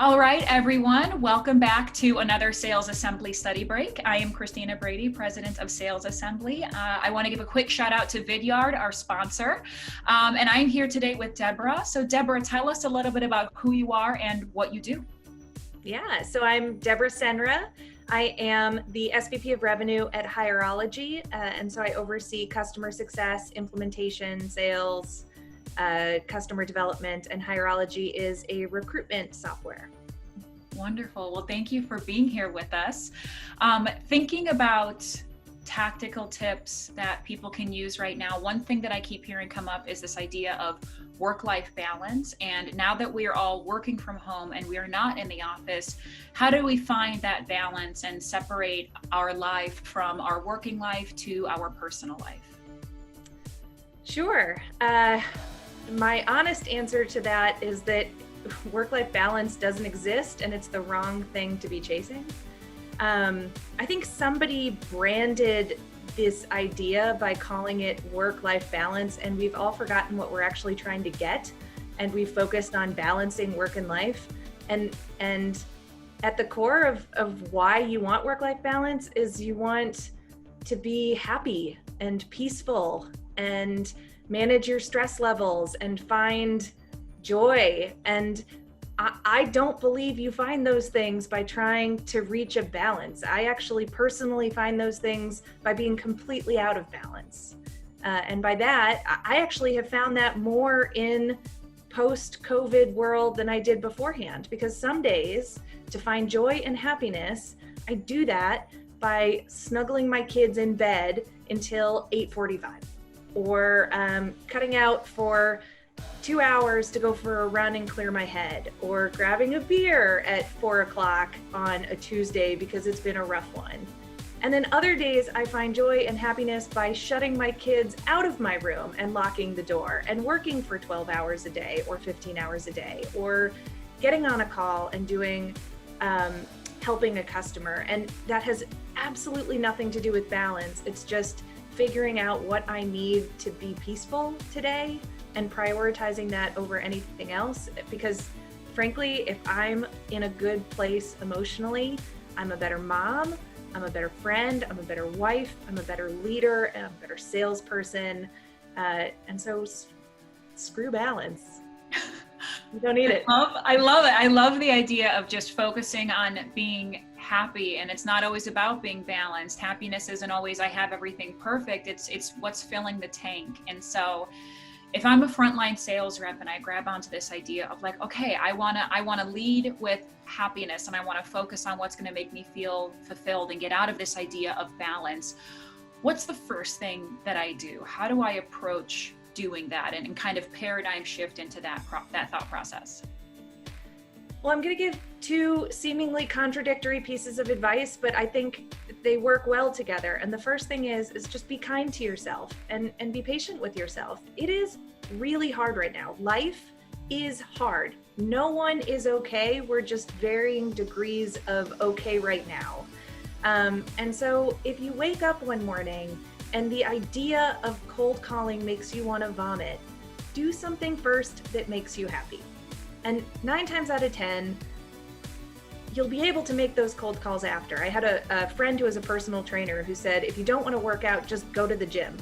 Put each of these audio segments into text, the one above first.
All right, everyone, welcome back to another Sales Assembly study break. I am Christina Brady, President of Sales Assembly. I want to give a quick shout out to Vidyard, our sponsor. And I'm here today with Debra. So Debra, tell us a little bit about who you are and what you do. Yeah, so I'm Debra Senra. I am the SVP of Revenue at Hierology, and so I oversee customer success, implementation, sales, customer development, and Hierology is a recruitment software. Wonderful. Well, thank you for being here with us. Thinking about tactical tips that people can use right now, one thing that I keep hearing come up is this idea of work-life balance. And now that we are all working from home and we are not in the office, how do we find that balance and separate our life from our working life to our personal life? Sure. My honest answer to that is that work-life balance doesn't exist and it's the wrong thing to be chasing. I think somebody branded this idea by calling it work-life balance, and we've all forgotten what we're actually trying to get, and we've focused on balancing work and life. And at the core of why you want work-life balance is you want to be happy and peaceful and manage your stress levels and find joy. And I don't believe you find those things by trying to reach a balance. I actually personally find those things by being completely out of balance. And by that, I actually have found that more in post-COVID world than I did beforehand, because some days to find joy and happiness, I do that by snuggling my kids in bed until 8:45, or cutting out for 2 hours to go for a run and clear my head, or grabbing a beer at 4 o'clock on a Tuesday because it's been a rough one. And then other days I find joy and happiness by shutting my kids out of my room and locking the door and working for 12 hours a day or 15 hours a day, or getting on a call and doing helping a customer. And that has absolutely nothing to do with balance. It's just figuring out what I need to be peaceful today and prioritizing that over anything else. Because frankly, if I'm in a good place emotionally, I'm a better mom, I'm a better friend, I'm a better wife, I'm a better leader, and I'm a better salesperson. And so screw balance. You don't need it. I love it. I love the idea of just focusing on being happy, and it's not always about being balanced. Happiness isn't always I have everything perfect. It's what's filling the tank. And so if I'm a frontline sales rep and I grab onto this idea of like, okay, I wanna lead with happiness, and I wanna focus on what's gonna make me feel fulfilled and get out of this idea of balance, what's the first thing that I do? How do I approach doing that and kind of paradigm shift into that thought process? Well, I'm going to give two seemingly contradictory pieces of advice, but I think they work well together. And the first thing is just be kind to yourself and be patient with yourself. It is really hard right now. Life is hard. No one is okay. We're just varying degrees of okay right now. And so if you wake up one morning and the idea of cold calling makes you want to vomit, do something first that makes you happy. And 9 times out of 10, you'll be able to make those cold calls after. I had a friend who was a personal trainer who said, if you don't want to work out, just go to the gym.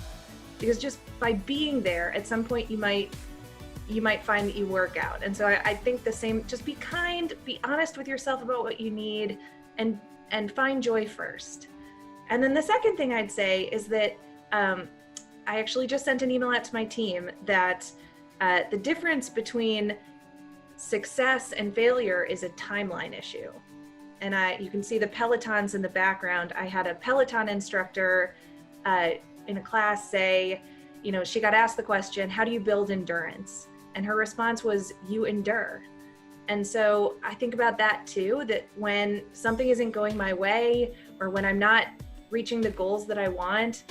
Because just by being there, at some point you might find that you work out. And so I think the same, just be kind, be honest with yourself about what you need, and find joy first. And then the second thing I'd say is that I actually just sent an email out to my team that the difference between success and failure is a timeline issue. And you can see the Pelotons in the background. I had a Peloton instructor in a class say, she got asked the question, how do you build endurance? And her response was, you endure. And so I think about that too, that when something isn't going my way, or when I'm not reaching the goals that I want,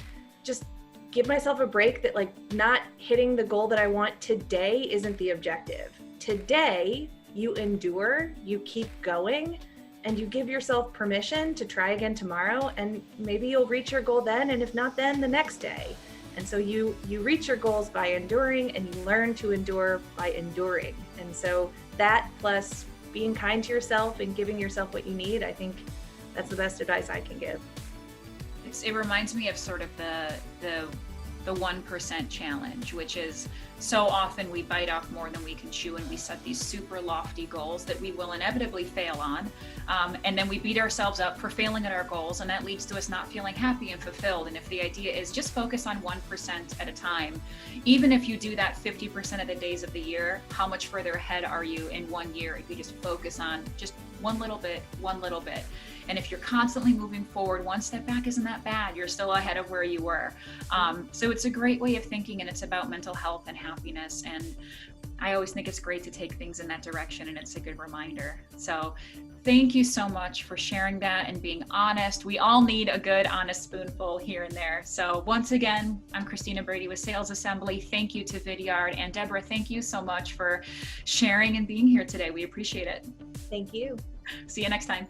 just give myself a break, that like not hitting the goal that I want today isn't the objective. Today, you endure, you keep going, and you give yourself permission to try again tomorrow, and maybe you'll reach your goal then, and if not then, the next day. And so you reach your goals by enduring, and you learn to endure by enduring. And so that plus being kind to yourself and giving yourself what you need, I think that's the best advice I can give. It reminds me of sort of the 1% challenge, which is so often we bite off more than we can chew, and we set these super lofty goals that we will inevitably fail on. And then we beat ourselves up for failing at our goals, and that leads to us not feeling happy and fulfilled. And if the idea is just focus on 1% at a time, even if you do that 50% of the days of the year, how much further ahead are you in 1 year if you just focus on just one little bit, one little bit? And if you're constantly moving forward, one step back isn't that bad. You're still ahead of where you were. So it's a great way of thinking, and it's about mental health and happiness. And I always think it's great to take things in that direction, and it's a good reminder. So thank you so much for sharing that and being honest. We all need a good, honest spoonful here and there. So once again, I'm Christina Brady with Sales Assembly. Thank you to Vidyard, and Debra, thank you so much for sharing and being here today. We appreciate it. Thank you. See you next time.